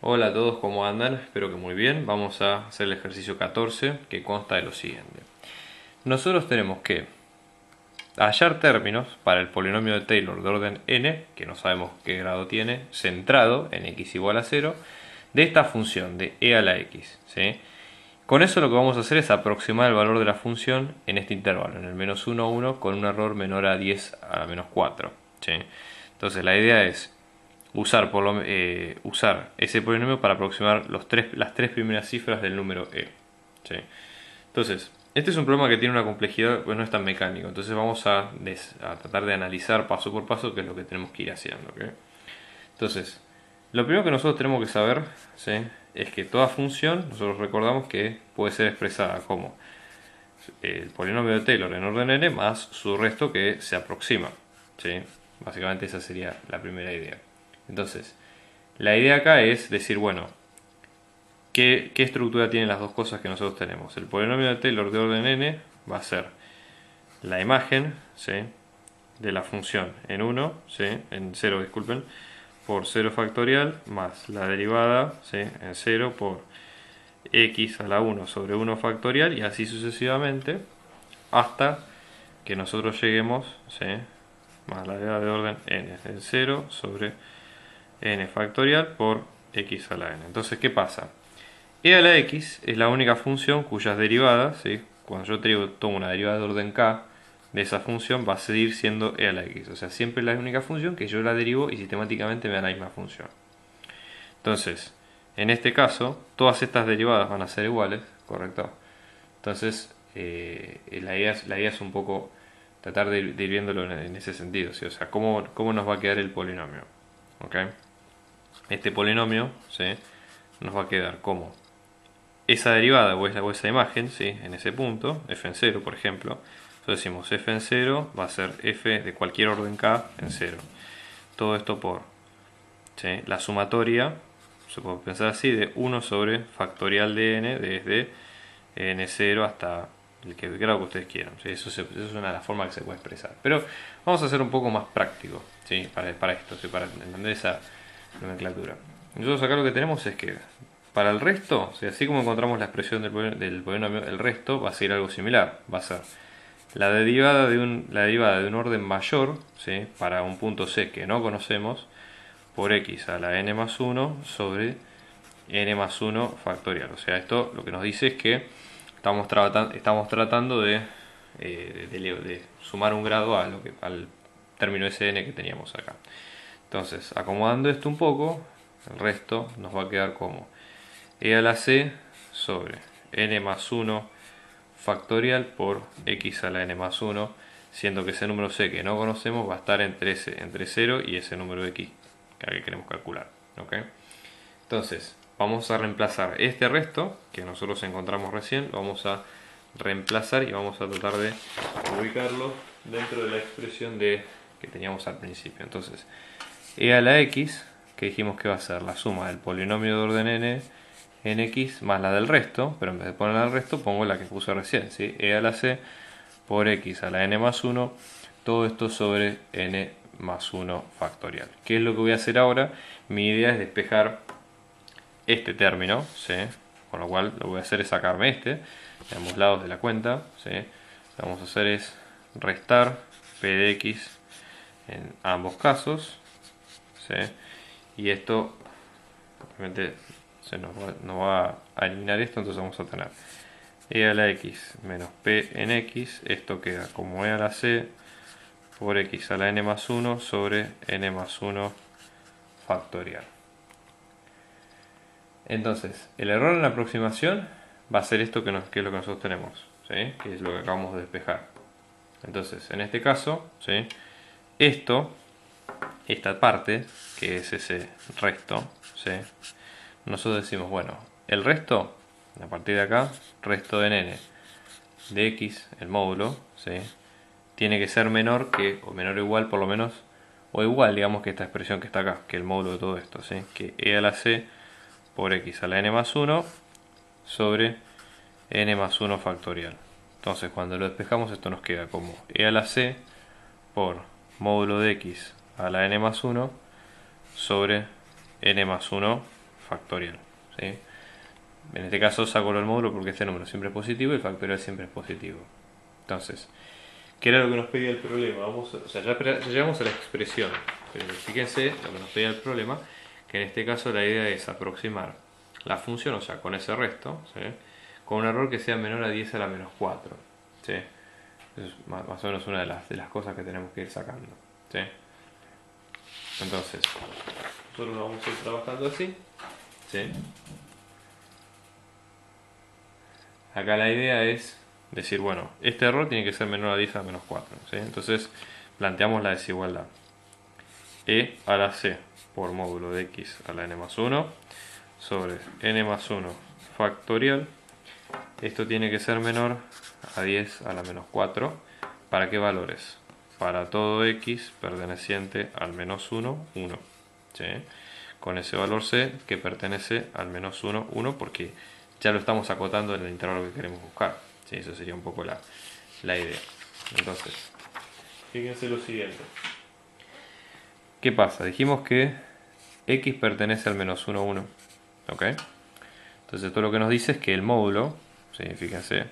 Hola a todos, ¿cómo andan? Espero que muy bien. Vamos a hacer el ejercicio 14 que consta de lo siguiente. Nosotros tenemos que hallar términos para el polinomio de Taylor de orden n, que no sabemos qué grado tiene, centrado en x igual a 0, de esta función de e a la x. ¿Sí? Con eso lo que vamos a hacer es aproximar el valor de la función en este intervalo, en el menos 1, 1, con un error menor a 10 a la menos 4. ¿Sí? Entonces la idea es usar ese polinomio para aproximar las tres primeras cifras del número e. ¿Sí? Entonces, este es un problema que tiene una complejidad, pues no es tan mecánico. Entonces vamos a tratar de analizar paso por paso qué es lo que tenemos que ir haciendo. ¿Okay? Entonces, lo primero que nosotros tenemos que saber, ¿sí?, es que toda función, nosotros recordamos que puede ser expresada como el polinomio de Taylor en orden n más su resto que se aproxima. ¿Sí? Básicamente esa sería la primera idea. Entonces, la idea acá es decir, bueno, ¿qué estructura tienen las dos cosas que nosotros tenemos? El polinomio de Taylor de orden n va a ser la imagen, ¿sí?, de la función en 1, ¿sí?, en 0, disculpen, por 0 factorial más la derivada, ¿sí?, en 0 por x a la 1 sobre 1 factorial y así sucesivamente hasta que nosotros lleguemos, ¿sí?, más la derivada de orden n, en 0 sobre n factorial por x a la n. Entonces, ¿qué pasa? E a la x es la única función cuyas derivadas, ¿sí?, cuando yo tomo una derivada de orden k de esa función, va a seguir siendo e a la x. O sea, siempre es la única función que yo la derivo y sistemáticamente me da la misma función. Entonces, en este caso, todas estas derivadas van a ser iguales, ¿correcto? Entonces, la idea es un poco tratar de ir viéndolo en ese sentido, ¿sí? O sea, ¿cómo nos va a quedar el polinomio? ¿Ok? Este polinomio, ¿sí?, nos va a quedar como esa derivada o esa imagen, ¿sí?, en ese punto, f en 0 por ejemplo. Entonces decimos f en 0 va a ser f de cualquier orden k en 0. Todo esto por, ¿sí?, la sumatoria, se puede pensar así, de 1 sobre factorial de n desde n0 hasta el grado que ustedes quieran. ¿Sí? Eso es una de las formas que se puede expresar. Pero vamos a hacer un poco más práctico, ¿sí?, para esto, ¿sí?, para entender esa nomenclatura. Nosotros acá lo que tenemos es que para el resto, ¿sí?, así como encontramos la expresión del polinomio, el resto va a ser algo similar. Va a ser la derivada de un orden mayor, ¿sí?, para un punto c que no conocemos, por x a la n más 1 sobre n más 1 factorial. O sea, esto lo que nos dice es que estamos tratando de sumar un grado al término Sn que teníamos acá. Entonces, acomodando esto un poco, el resto nos va a quedar como e a la c sobre n más 1 factorial por x a la n más 1, siendo que ese número c que no conocemos va a estar entre 0 y ese número de x que queremos calcular. ¿Okay? Entonces, vamos a reemplazar este resto que nosotros encontramos recién, lo vamos a reemplazar y vamos a tratar de ubicarlo dentro de la expresión que teníamos al principio. Entonces, e a la x, que dijimos que va a ser la suma del polinomio de orden n en x más la del resto, pero en vez de poner el resto pongo la que puse recién, ¿sí?, e a la c por x a la n más 1, todo esto sobre n más 1 factorial. ¿Qué es lo que voy a hacer ahora? Mi idea es despejar este término, ¿sí?, con lo cual lo que voy a hacer es sacarme de ambos lados de la cuenta, ¿sí? Lo que vamos a hacer es restar p de x en ambos casos, ¿sí?, y esto obviamente nos va a eliminar esto, entonces vamos a tener e a la x menos p en x, esto queda como e a la c por x a la n más 1 sobre n más 1 factorial. Entonces, el error en la aproximación va a ser esto que es lo que nosotros tenemos, ¿sí?, que es lo que acabamos de despejar. Entonces, en este caso, ¿sí?, esta parte, que es ese resto, ¿sí?, nosotros decimos, bueno, el resto, a partir de acá, resto de n de x, el módulo, ¿sí?, tiene que ser menor que, o menor o igual por lo menos, o igual, digamos, que esta expresión que está acá, que el módulo de todo esto, ¿sí?, que e a la c por x a la n más 1 sobre n más 1 factorial. Entonces, cuando lo despejamos, esto nos queda como e a la c por módulo de x a la n más 1 sobre n más 1 factorial, ¿sí? En este caso saco el módulo porque este número siempre es positivo y el factorial siempre es positivo. Entonces, ¿qué era lo que nos pedía el problema? Ya llegamos a la expresión, pero fíjense lo que nos pedía el problema, que en este caso la idea es aproximar la función, o sea, con ese resto, ¿sí? Con un error que sea menor a 10 a la menos 4. ¿Sí? Es más o menos una de las cosas que tenemos que ir sacando. ¿Sí? Entonces, nosotros lo vamos a ir trabajando así. ¿Sí? Acá la idea es decir, bueno, este error tiene que ser menor a 10 a la menos 4. ¿Sí? Entonces, planteamos la desigualdad. E a la c por módulo de x a la n más 1 sobre n más 1 factorial. Esto tiene que ser menor a 10 a la menos 4. ¿Para qué valores? Para todo x perteneciente al menos 1, 1. ¿Sí? Con ese valor c que pertenece al menos 1, 1, porque ya lo estamos acotando en el intervalo que queremos buscar. ¿Sí? Eso sería un poco la idea. Entonces, fíjense lo siguiente. ¿Qué pasa? Dijimos que x pertenece al menos 1, 1. ¿Ok? Entonces esto lo que nos dice es que el módulo, ¿sí? Fíjense,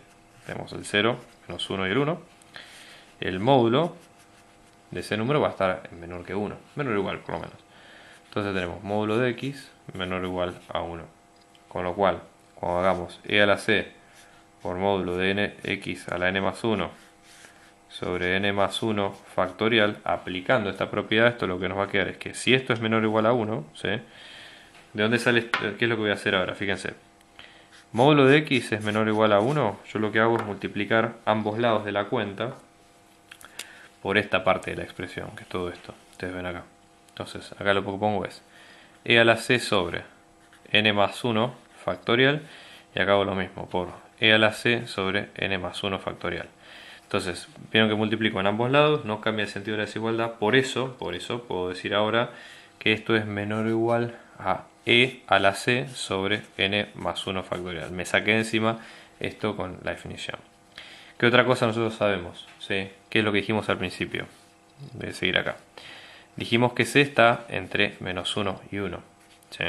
tenemos el 0, menos 1 y el 1. El módulo de ese número va a estar en menor que 1, menor o igual por lo menos. Entonces tenemos módulo de x menor o igual a 1. Con lo cual, cuando hagamos e a la c por módulo de x a la n más 1 sobre n más 1 factorial, aplicando esta propiedad, esto lo que nos va a quedar es que si esto es menor o igual a 1, ¿sí? ¿De dónde sale? ¿Qué es lo que voy a hacer ahora? Fíjense. Módulo de x es menor o igual a 1, yo lo que hago es multiplicar ambos lados de la cuenta por esta parte de la expresión, que es todo esto. Ustedes ven acá. Entonces, acá lo que pongo es e a la c sobre n más 1 factorial, y acá hago lo mismo por e a la c sobre n más 1 factorial. Entonces, vieron que multiplico en ambos lados, no cambia el sentido de la desigualdad, por eso puedo decir ahora que esto es menor o igual a e a la c sobre n más 1 factorial. Me saqué encima esto con la definición. ¿Qué otra cosa nosotros sabemos? ¿Sí? ¿Qué es lo que dijimos al principio? Voy a seguir acá. Dijimos que c está entre menos 1 y 1. ¿Sí?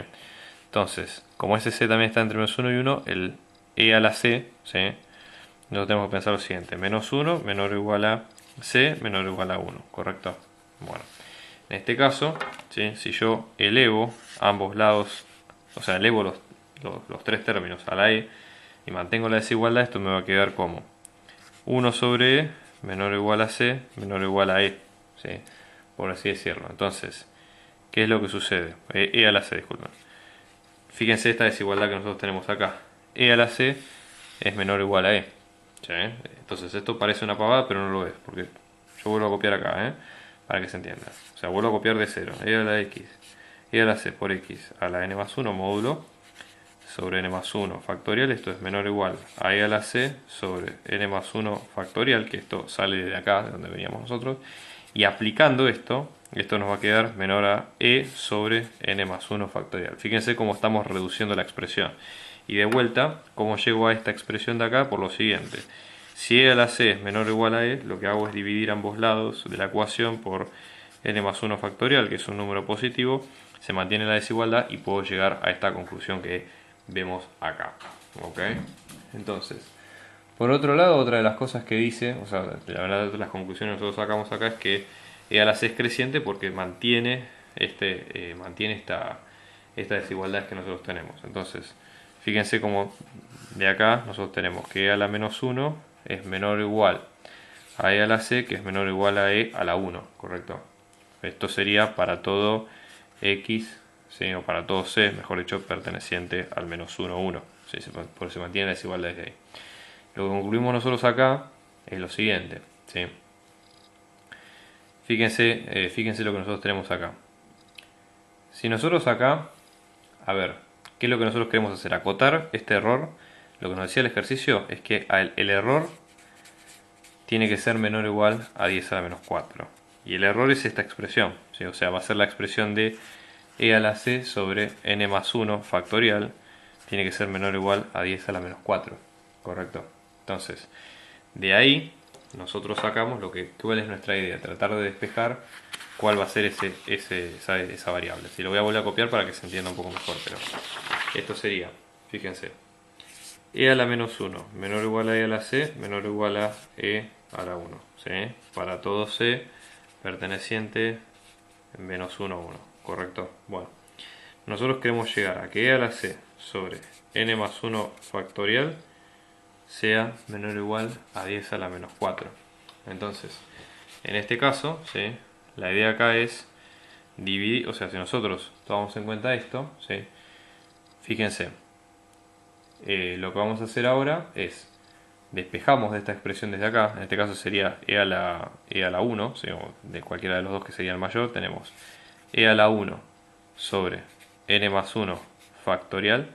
Entonces, como ese c también está entre menos 1 y 1, el e a la c, ¿sí? Nosotros tenemos que pensar lo siguiente. Menos 1 menor o igual a c menor o igual a 1. ¿Correcto? Bueno. En este caso, ¿sí? Si yo elevo ambos lados, o sea, elevo los tres términos a la e y mantengo la desigualdad, esto me va a quedar como 1 sobre e menor o igual a c menor o igual a e, ¿sí? Por así decirlo. Entonces, ¿qué es lo que sucede? E a la c, disculpen. Fíjense esta desigualdad que nosotros tenemos acá. E a la c es menor o igual a e. ¿Sí? Entonces esto parece una pavada, pero no lo es, porque yo vuelvo a copiar acá, para que se entienda. O sea, vuelvo a copiar de 0. E a la x, e a la c por x a la n más 1 módulo sobre n más 1 factorial. Esto es menor o igual a e a la c sobre n más 1 factorial, que esto sale de acá, de donde veníamos nosotros. Y aplicando esto nos va a quedar menor a e sobre n más 1 factorial. Fíjense cómo estamos reduciendo la expresión. Y de vuelta, ¿cómo llego a esta expresión de acá? Por lo siguiente. Si e a la c es menor o igual a e, lo que hago es dividir ambos lados de la ecuación por n más 1 factorial, que es un número positivo. Se mantiene la desigualdad y puedo llegar a esta conclusión que vemos acá. ¿Ok? Entonces, por otro lado, otra de las cosas que dice, o sea, la verdad de las conclusiones que nosotros sacamos acá es que e a la c es creciente porque mantiene esta desigualdad que nosotros tenemos. Entonces, fíjense como de acá nosotros tenemos que e a la menos 1 es menor o igual a e a la c, que es menor o igual a e a la 1, ¿correcto? Esto sería para todo x, ¿sí? O para todo c, mejor dicho, perteneciente al menos 1, 1. ¿Sí? Por eso se mantiene la desigualdad desde ahí. Lo que concluimos nosotros acá es lo siguiente, ¿sí? Fíjense lo que nosotros tenemos acá. Si nosotros acá, a ver, ¿qué es lo que nosotros queremos hacer? Acotar este error. Lo que nos decía el ejercicio es que el error tiene que ser menor o igual a 10 a la menos 4. Y el error es esta expresión, ¿sí? O sea, va a ser la expresión de e a la c sobre n más 1 factorial. Tiene que ser menor o igual a 10 a la menos 4. ¿Correcto? Entonces, de ahí nosotros sacamos cuál es nuestra idea, tratar de despejar cuál va a ser esa variable. Si lo voy a volver a copiar para que se entienda un poco mejor, pero esto sería, fíjense, e a la menos 1 menor o igual a e a la c menor o igual a e a la 1, ¿sí? Para todo c perteneciente menos 1, 1, ¿correcto? Bueno, nosotros queremos llegar a que e a la c sobre n más 1 factorial sea menor o igual a 10 a la menos 4. Entonces, en este caso, ¿sí? La idea acá es dividir, o sea, si nosotros tomamos en cuenta esto, ¿sí? Fíjense, lo que vamos a hacer ahora es despejamos de esta expresión desde acá, en este caso sería e a la 1, ¿sí? O de cualquiera de los dos que sería el mayor, tenemos e a la 1 sobre n más 1 factorial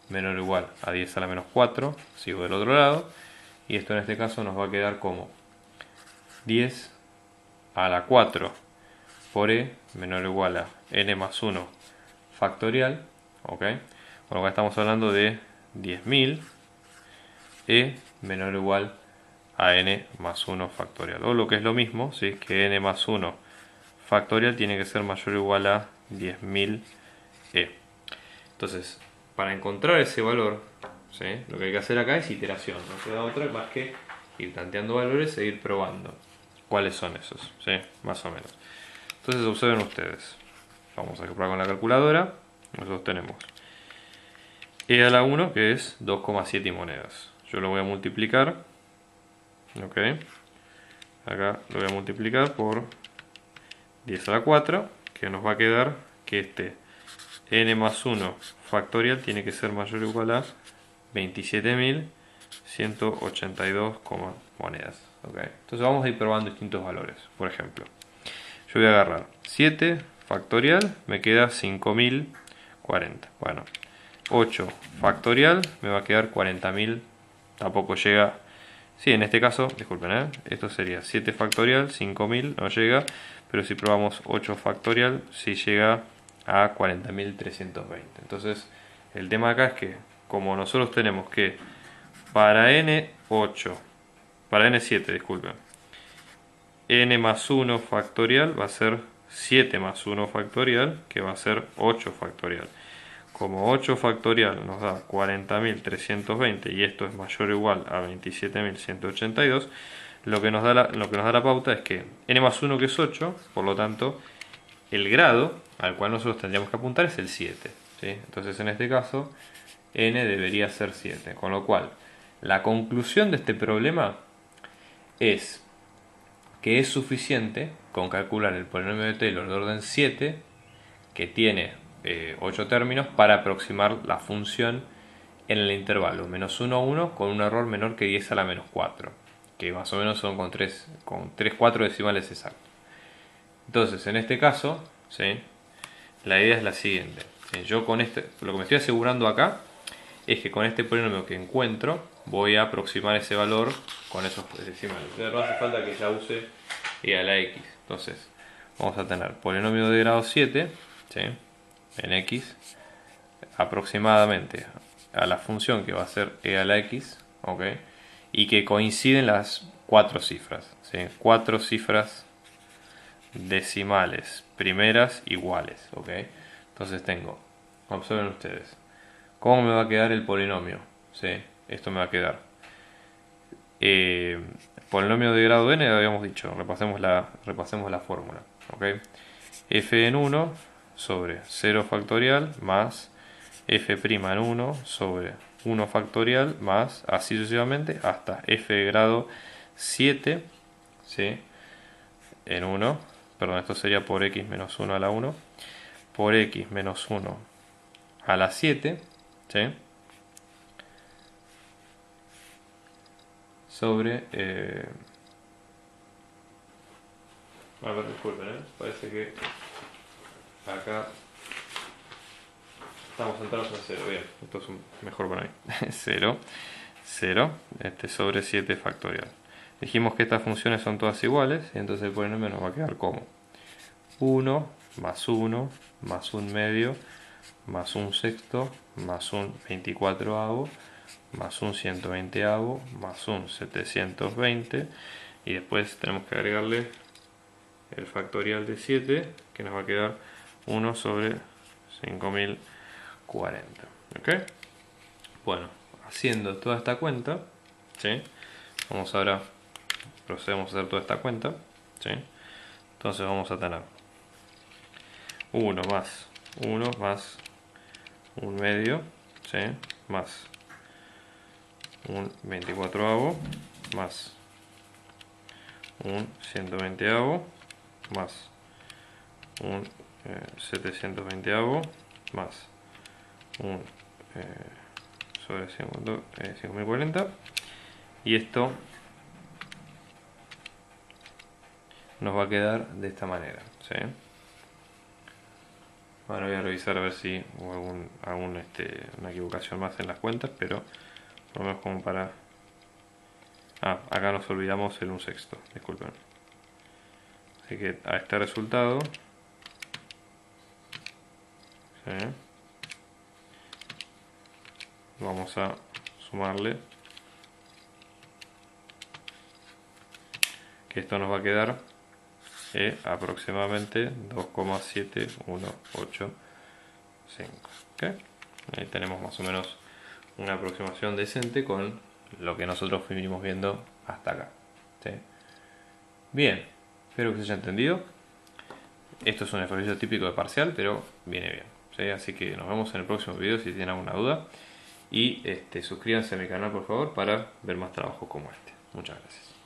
menor o igual a 10 a la menos 4, sigo del otro lado, y esto en este caso nos va a quedar como 10 a la 4 por e menor o igual a n más 1 factorial, ¿ok? Bueno, acá estamos hablando de 10.000 e menor o igual a n más 1 factorial, o lo que es lo mismo, ¿sí? Que n más 1 factorial tiene que ser mayor o igual a 10.000 e. Entonces, para encontrar ese valor, ¿sí? Lo que hay que hacer acá es iteración, no queda otra más que ir planteando valores e ir probando cuáles son esos, ¿sí? Más o menos. Entonces observen ustedes, vamos a probar con la calculadora, nosotros tenemos e a la 1 que es 2,7 monedas, yo lo voy a multiplicar, ok, acá lo voy a multiplicar por 10 a la 4, que nos va a quedar que este n más 1 factorial tiene que ser mayor o igual a 27.182 monedas. ¿Okay? Entonces vamos a ir probando distintos valores. Por ejemplo, yo voy a agarrar 7 factorial, me queda 5.040. Bueno, 8 factorial me va a quedar 40.000. Tampoco llega. Sí, en este caso, disculpen, esto sería 7 factorial, 5.000, no llega. Pero si probamos 8 factorial, sí llega a 40.320. Entonces, el tema acá es que, como nosotros tenemos que para n8, para n7, disculpen, n más 1 factorial va a ser 7 más 1 factorial, que va a ser 8 factorial. Como 8 factorial nos da 40.320 y esto es mayor o igual a 27.182, lo que nos da la pauta es que n más 1 que es 8, por lo tanto, el grado al cual nosotros tendríamos que apuntar es el 7. ¿Sí? Entonces en este caso n debería ser 7. Con lo cual la conclusión de este problema es que es suficiente con calcular el polinomio de Taylor de orden 7 que tiene 8 términos para aproximar la función en el intervalo menos 1 a 1 con un error menor que 10 a la menos 4, que más o menos son con 3 4 decimales exactos. Entonces en este caso, ¿sí? La idea es la siguiente. Yo con lo que me estoy asegurando acá es que con este polinomio que encuentro voy a aproximar ese valor con esos decimales. No hace falta que ya use e a la x. Entonces vamos a tener polinomio de grado 7, ¿sí? En x aproximadamente a la función que va a ser e a la x, ¿ok? Y que coinciden las 4 cifras, ¿sí? 4 cifras decimales primeras iguales, ¿ok? Entonces tengo, observen ustedes, ¿cómo me va a quedar el polinomio? ¿Sí? Esto me va a quedar polinomio de grado n, habíamos dicho, repasemos la fórmula, ¿ok? F en 1 sobre 0 factorial más f' en 1 sobre 1 factorial más así sucesivamente hasta f de grado 7, ¿sí? En 1, perdón, esto sería por x menos 1 a la 1, por x menos 1 a la 7, ¿sí? Sobre... a ver, disculpen, parece que acá estamos centrados en 0, bien, esto es mejor para mí. 0, 0, sobre 7 factorial. Dijimos que estas funciones son todas iguales, y entonces el polinomio nos va a quedar como 1 más 1 más 1 medio más 1 sexto más 1 24avo más 1 120avo más 1 720, y después tenemos que agregarle el factorial de 7, que nos va a quedar 1 sobre 5040. ¿Ok? Bueno, haciendo toda esta cuenta, ¿sí? Vamos ahora, procedemos a hacer toda esta cuenta, ¿sí? Entonces vamos a tener 1 más 1 más un medio, ¿sí? Más un 24avo más un 120avo más un 720avo más un sobre 5040, y esto nos va a quedar de esta manera, ¿sí? Ahora voy a revisar a ver si hubo una equivocación más en las cuentas, pero por lo menos como para... acá nos olvidamos el 1/6, disculpen. Así que a este resultado, ¿sí?, vamos a sumarle que esto nos va a quedar aproximadamente 2,7185. ¿Okay? Ahí tenemos más o menos una aproximación decente con lo que nosotros venimos viendo hasta acá, ¿sí? Bien, espero que se haya entendido. Esto es un ejercicio típico de parcial, pero viene bien, ¿sí? Así que nos vemos en el próximo video si tienen alguna duda. Y suscríbanse a mi canal, por favor, para ver más trabajos como este. Muchas gracias.